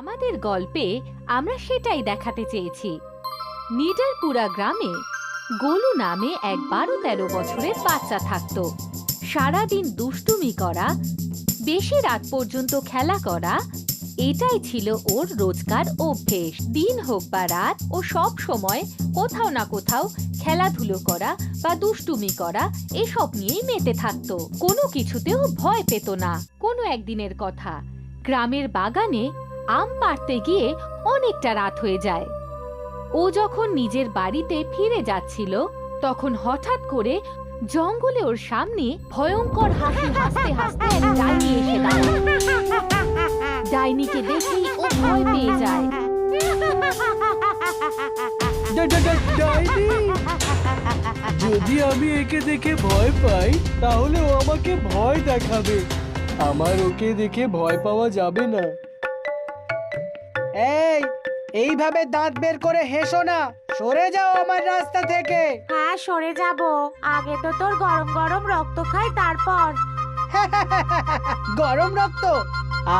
আমাদের গল্পে আমরা সেটাই দেখাতে চেয়েছি। নিডারপুরা গ্রামে গোলু নামে এক 12-13 বছরের বাচ্চা থাকত। সারাদিন দুষ্টুমি করা, বেশি রাত পর্যন্ত খেলা করা, এটাই ছিল ওর রোজকার অভ্যেস। দিন হোক বা রাত, ও সব সময় কোথাও না কোথাও খেলাধুলো করা বা দুষ্টুমি করা এসব নিয়েই মেতে থাকতো। কোনো কিছুতেও ভয় পেত না। কোনো একদিনের কথা, গ্রামের বাগানে আম পাড়তে গিয়ে অনেকটা রাত হয়ে যায়। ও যখন নিজের বাড়িতে ফিরে যাচ্ছিল, তখন হঠাৎ করে জঙ্গলে ওর সামনে ভয়ঙ্কর হাসি হাসতে হাসতে এক ডাইনি এসে দাঁড়ায়। ডাইনিকে দেখেই ও ভয় পেয়ে যায়। যদি আমি একে দেখে ভয় পাই তাহলে ও আমাকে ভয় দেখাবে। আমার ওকে দেখে ভয় পাওয়া যাবে না। এইভাবে দাঁত বের করে হেসো না, সরে যাও আমার রাস্তা থেকে। হ্যাঁ, সরে যাব। আগে তো তোর গরম গরম রক্ত খাই, তারপর। গরম রক্ত?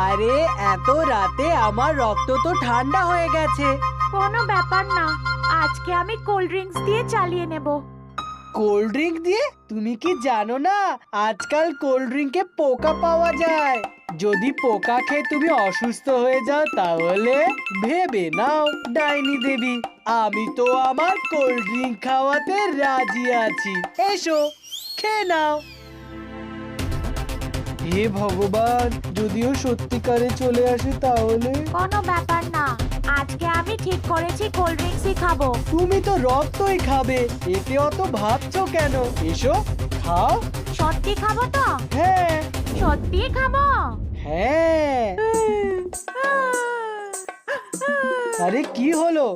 আরে এত রাতে আমার রক্ত তো ঠান্ডা হয়ে গেছে। কোনো ব্যাপার না, আজকে আমি কোল্ড ড্রিঙ্কস দিয়ে চালিয়ে নেব। কোল্ড ড্রিঙ্ক দিয়ে? তুমি কি জানো না আজকাল কোল্ড ড্রিঙ্কে পোকা পাওয়া যায়? যদি পোকা খেয়ে তুমি অসুস্থ হয়ে যাও তাহলে ভেবে নাও ডাইনি দেবী, আমি তো আমার কোল্ড ড্রিঙ্ক খাওয়াতে রাজি আছি। এসো খেয়ে নাও। হে ভগবান, যদিও সত্যিকারে চলে আসে তাহলে? কোনো ব্যাপার না, আজকে আমি ঠিক করেছি কোল্ড ড্রিঙ্কসই খাবো। তুমি তো রক্তই খাবে, এতে অত ভাবছো কেন? এসো খাও। সত্যি খাবো তো? হ্যাঁ সত্যি খাবো? হ্যাঁ। আরে কি হলো,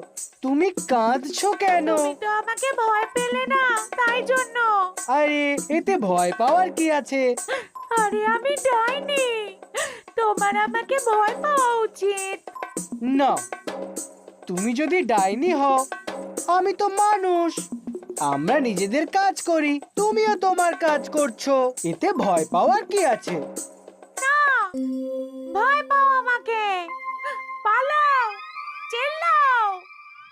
তুমি কাঁদছো কেন? তুমি তো আমাকে ভয় পেলে না, তাই জন্য। আরে এতে ভয় পাওয়ার কি আছে? আরে আমি ডাইনি, তোমার আমাকে ভয় পাওয়া উচিত। না, তুমি যদি ডাইনি হও, আমি তো মানুষ, আমরা নিজেদের কাজ করি, তুমিও তোমার কাজ করছো, এতে ভয় পাওয়ার কি আছে? না, ভয় পাও আমাকে, পালাও, চিল্লাও।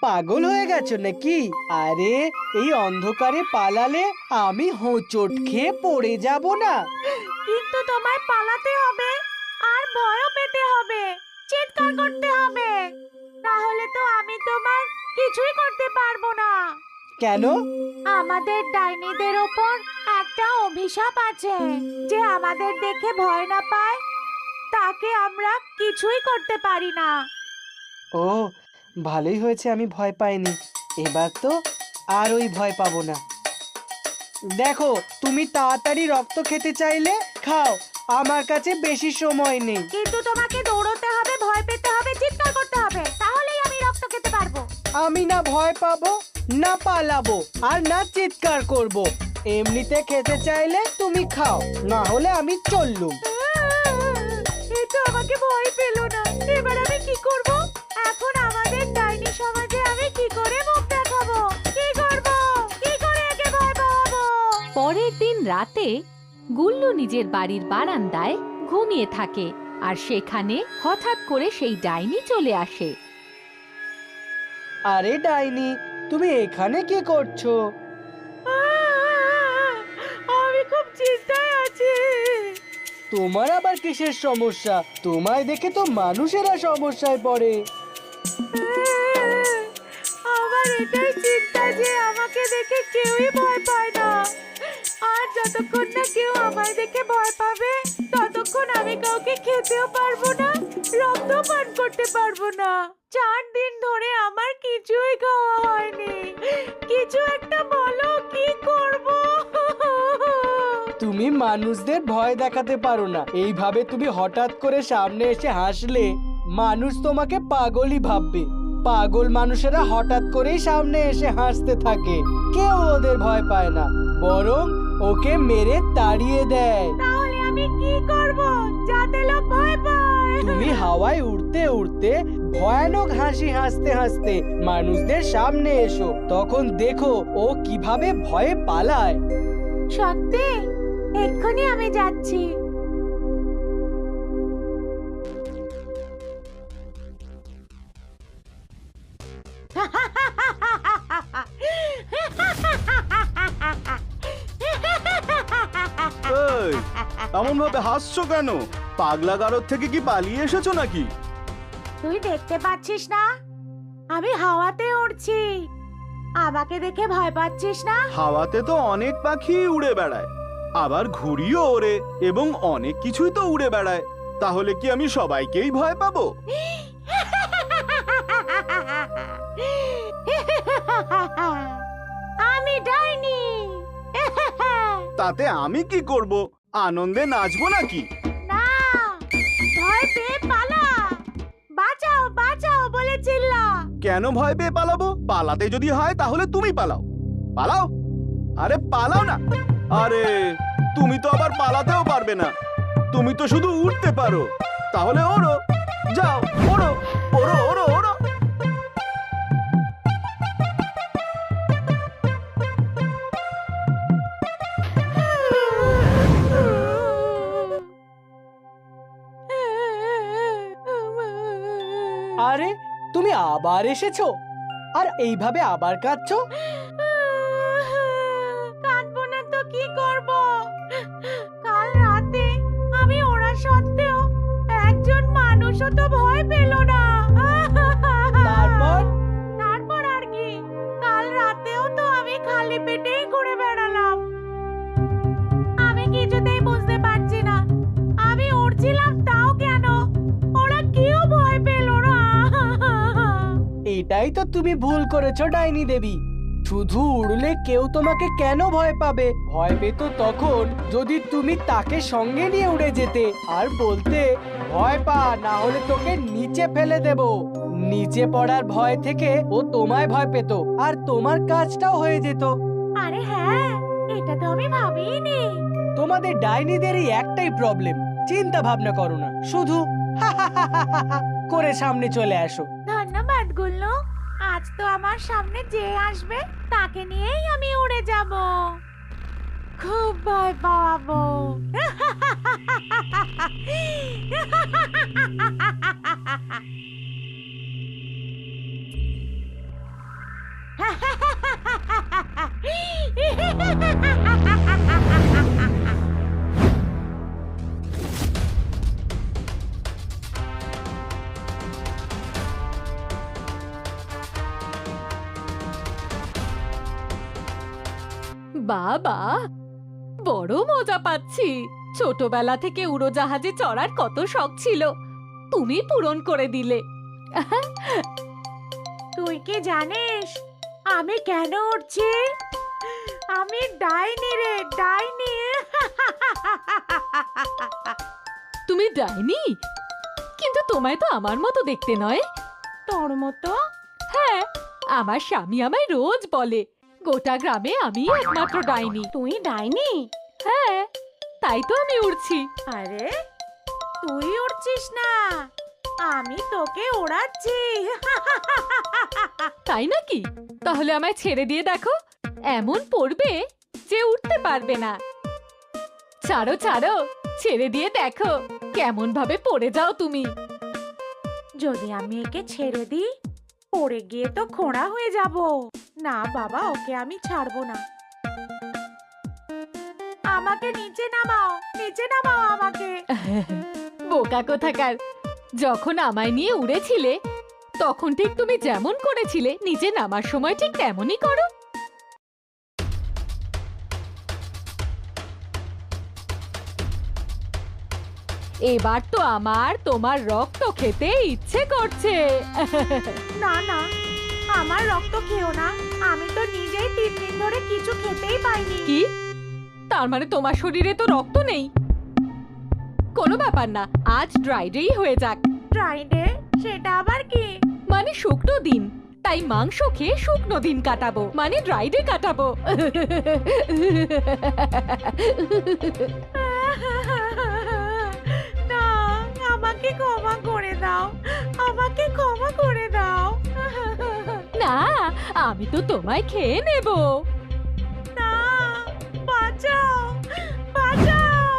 পাগল হয়ে গেছো নাকি? আরে এই অন্ধকারে পালালে আমি হোঁচট খেয়ে পড়ে যাব না? কিন্তু তোমায় পালাতে হবে, আর ভয়ও পেতে হবে, চিৎকার করতে হবে, তাহলে তো আমি তোমার কিছুই করতে পারবো না। কেন? আমাদের ডাইনিদের ওপর একটা অভিশাপ আছে, যে আমাদের দেখে ভয় না পায় তাকে আমরা কিছুই করতে পারি না। ও, ভালোই হয়েছে আমি ভয় পাইনি, এবার তো আর ওই ভয় পাবো না। দেখো, তুমি তাড়াতাড়ি রক্ত খেতে চাইলে খাও, আমার কাছে বেশি সময় নেই। কিন্তু তোমাকে দৌড়তে হবে, ভয় পেতে হবে, চিৎকার করতে হবে, তাহলেই আমি রক্ত খেতে পারবো। আমি না ভয় পাবো, না পালাবো, আর না চিৎকার করব। এমনিতে খেতে চাইলে তুমি খাও, না হলে আমি চললুম। এটা আমাকে ভয় পেল না, এবার আমি কি করব? এখন আমাদের ডাইনি সমাজে আমি কি করে মুখ দেখাবো? কি করব? কি করে একে ভয় পাওয়াবো? পরের দিন রাতে গুল্লু নিজের বাড়ির বারান্দায় ঘুমিয়ে থাকে, আর সেখানে হঠাৎ করে সেই ডাইনি চলে আসে। আরে ডাইনি, তুমি এখানে কি করছো? আমি খুব চিন্তায় আছি। তোমার আবার কিসের সমস্যা? তোমায় দেখে তো মানুষেরা সমস্যায় পড়ে। আমার এটাই চিন্তা যে আমাকে দেখে কেউই ভয় পায় না, আর যতক্ষণ না কেউ আমায় দেখে ভয় পাবে ততক্ষণ আমি কাউকে খেতেও পারবো না, রক্ত পান করতে পারবো না। 4 দিন ধরে আমার কিছুই খাওয়া হয়নি, কিছু একটা বলো, কি করব? তুমি মানুষদের ভয় দেখাতে পারো না, এইভাবে তুমি হঠাৎ করে সামনে এসে হাসলে মানুষ তোমাকে পাগলই ভাববে। পাগল মানুষেরা হঠাৎ করেই সামনে এসে হাসতে থাকে, কেউ ওদের ভয় পায় না, বরং ওকে মেরে তাড়িয়ে দেয়। তাহলে আমি কি করব যাতে লোক ভয় পায়? তুমি হাওয়ায় উড়তে উড়তে ভয়ানক হাসি হাসতে হাসতে মানুষদের সামনে এসো, তখন দেখো ও কিভাবে ভয়ে পালায়। সত্যি? এক্ষুনি আমি যাচ্ছি। এই, এমন ভাবে হাসছো কেন? পাগলা গারদ থেকে কি পালিয়ে এসেছো নাকি? তুই দেখতে পাচ্ছিস না আমি হাওয়াতে উড়ছি? আমাকে দেখে ভয় পাচ্ছিস না? হাওয়াতে তো অনেক পাখি উড়ে বেড়ায়, আবার ঘুড়িও ওড়ে এবং অনেক কিছুই তো উড়ে বেড়ায়। তাহলে কি আমি সবাইকেই ভয় পাবো? আমি ডাইনি। তাতে আমি কি করব? আনন্দে নাচবো নাকি? না, ভয় পেয়ে পালা। বাঁচাও বাঁচাও বলে চিল্লা। কেন ভয় পেয়ে পালাবো? পালাতে যদি হয় তাহলে তুমি পালাও। পালাও, আরে পালাও না। আরে তুমি তো আবার পালাতেও পারবে না, তুমি তো শুধু উঠতে পারো। তাহলে ওড়ো, যাও ওড়ো ওড়ো ওড়ো ওড়ো। আরে তুমি আবার এসেছো আর এইভাবে আবার কাঁদছো? কাঁদবো না তো কি করব? কাল রাতে আমি ওরা সত্ত্বেও একজন মানুষও তো ভয় পেল না। তারপর? তারপর আর কি, কাল রাতেও তো আমি খালি পেটেই ঘুরে বেড়ালাম। আমি কিছুতেই বুঝতে পারছি না আমি উড়ছিলাম তাও কেন ওরা কেউ ভয় পেল না। এটাই তো তুমি ভুল করেছো ডাইনি দেবী। শুধু উড়লে কেউ তোমাকে কেন ভয় পাবে? ভয় পেত তখন যদি তুমি তাকে সঙ্গে নিয়ে উড়ে যেতে আর বলতে ভয় পা, না হলে তোকে নিচে ফেলে দেব। নিচে পড়ার ভয় থেকে ও তোমায় ভয় পেত আর তোমার কাজটাও হয়ে যেত। আরে হ্যাঁ, এটা তো আমি ভাবিনি। তোমাদের ডাইনিদেরই একটাই প্রবলেম, চিন্তা ভাবনা করো না, শুধু করে সামনে চলে আসো। ধন্যবাদ গুল্লু, আজ তো আমার সামনে যে আসবে তাকে নিয়েই আমি উড়ে যাব। খুব ভয় পাওয়াবো। বাবা, বড় মজা পাচ্ছি। ছোটবেলা থেকে উড়োজাহাজে চড়ার কত শখ ছিল, তুমি পূরণ করে দিলে। তুই কি জানিস আমি কেন উঠছি? আমি ডাইনি রে, ডাইনি। তুমি ডাইনি? কিন্তু তোমায় তো আমার মতো দেখতে নয়। তোর মতো? হ্যাঁ, আমার স্বামী আমায় রোজ বলে গোটা গ্রামে আমি একমাত্র ডাইনি। তুই ডাইনি? হ্যাঁ, তাই তো আমি উড়ছি। আরে তুই উড়ছিস না, আমি তোকে ওড়াচ্ছি। তাই নাকি? তাহলে আমায় ছেড়ে দিয়ে দেখো, এমন পড়বে যে উঠতে পারবে না। ছাড়ো ছাড়ো, ছেড়ে দিয়ে দেখো কেমন ভাবে পড়ে যাও তুমি। যদি আমি একে ছেড়ে দিই পড়ে গিয়ে তো খোঁড়া হয়ে যাব। না বাবা, ওকে আমি ছাড়বো না। আমাকে নিচে নামাও, নিচে নামাও আমাকে। বোকা কোথাকার, যখন আমায় নিয়ে উড়েছিলে তখন ঠিক তুমি যেমন করেছিলে নিচে নামার সময় ঠিক তেমনই করো। এবার তো আমার তোমার রক্ত খেতে ইচ্ছে করছে। না না, আমার রক্ত খেও না, আমি তো নিজেই 3 দিন ধরে কিছু খেতেই পাইনি। কি? তার মানে তোমার শরীরে তো রক্ত নেই? কোনো ব্যাপার না, আজ ড্রাই ডেই হয়ে যাক। ফ্রাইডে? সেটা আবার কি? মানে শুকনো দিন, তাই মাংস খেয়ে শুকনো দিন কাটাবো, মানে ড্রাই ডে কাটাবো। না, আমাকে ক্ষমা করে দাও, আমাকে ক্ষমা করে দাও। না, আমি তো তোমায় খেয়ে নেব। না, বাঁচাও, বাঁচাও,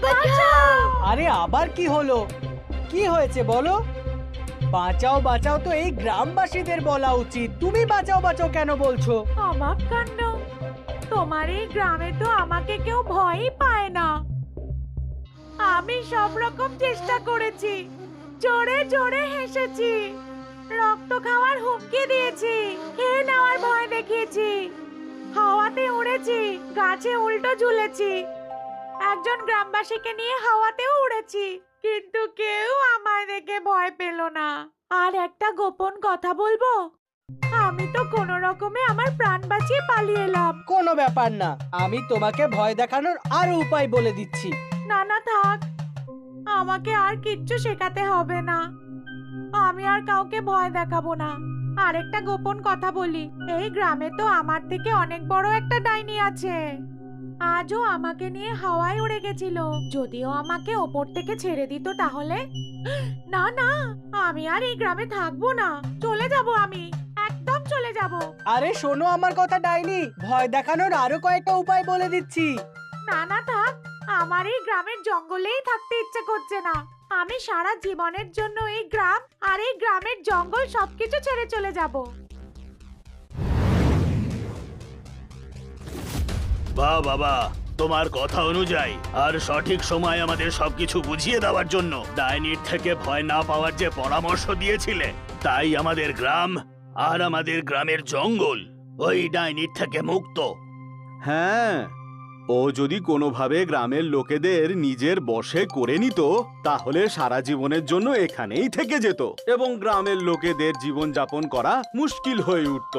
বাঁচাও। আরে আবার কি হলো? কি হয়েছে বলো? বাঁচাও বাঁচাও তো এই গ্রামবাসীদের বলা উচিত, তুমি বাঁচাও বাঁচাও কেন বলছো? অবাক কাণ্ড, তোমার এই গ্রামে তো আমাকে কেউ ভয়ই পায় না। আমি সব রকম চেষ্টা করেছি, জোরে জোরে হেসেছি, রক্ত খাওয়ার হুমকি দিয়েছি, খেয়ে নেওয়ার ভয় দেখিয়েছি, হাওয়াতে উড়েছি, গাছে উল্টো ঝুলেছি, একজন গ্রামবাসীকে নিয়ে হাওয়াতেও উড়েছি, কিন্তু কেউ আমায় দেখে ভয় পেল না। আর একটা গোপন কথা বলবো, আমি তো কোনো রকমে আমার প্রাণ বাঁচিয়ে পালিয়ে এলাম। কোনো ব্যাপার না, আমি তোমাকে ভয় দেখানোর আরো উপায় বলে দিচ্ছি। না না থাক, আমাকে আর কিচ্ছু শেখাতে হবে না, আমি আর কাউকে ভয় দেখাবো না। আরেকটা গোপন কথা বলি, এই গ্রামে তো আমার থেকে অনেক বড় একটা ডাইনি আছে। আজও আমাকে নিয়ে হাওয়ায় উড়ে গেছিল, যদিও আমাকে ওপর থেকে ছেড়ে দিত তাহলে। না না, আমি আর এই গ্রামে থাকবো না, চলে যাব, আমি একদম চলে যাব। আরে শোনো আমার কথা ডাইনি, ভয় দেখানোর আরো কয়েকটা উপায় বলে দিচ্ছি। না না থাক, আমার এই গ্রামের জঙ্গলেই থাকতে ইচ্ছে করছে না। আমি সারা জীবনের জন্য এই গ্রাম আর এই গ্রামের জঙ্গল সবকিছু ছেড়ে চলে যাব। বাহ বাবা, তোমার কথা অনুযায়ী আর সঠিক সময় আমাদের সবকিছু বুঝিয়ে দেওয়ার জন্য ডাইনির থেকে ভয় না পাওয়ার যে পরামর্শ দিয়েছিলে, তাই আমাদের গ্রাম আর আমাদের গ্রামের জঙ্গল ওই ডাইনির থেকে মুক্ত। হ্যাঁ, ও যদি কোনোভাবে গ্রামের লোকেদের নিজের বশে করে নিত তাহলে সারা জীবনের জন্য এখানেই থেকে যেত এবং গ্রামের লোকেদের জীবনযাপন করা মুশকিল হয়ে উঠত।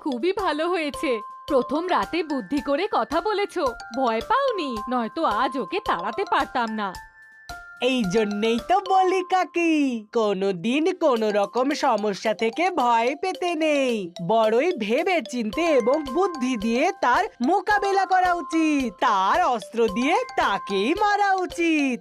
খুবই ভালো হয়েছে, প্রথম রাতে বুদ্ধি করে কথা বলেছো, ভয় পাওনি, নয়তো আজ ওকে তাড়াতে পারতাম না। এই জন্যই তো বলি কাকি, কোনোদিন কোনো রকম সমস্যা থেকে ভয় পেতে নেই, বড়ই ভেবে চিন্তে এবং বুদ্ধি দিয়ে তার মোকাবেলা করা উচিত, তার অস্ত্র দিয়ে তাকেই মারা উচিত।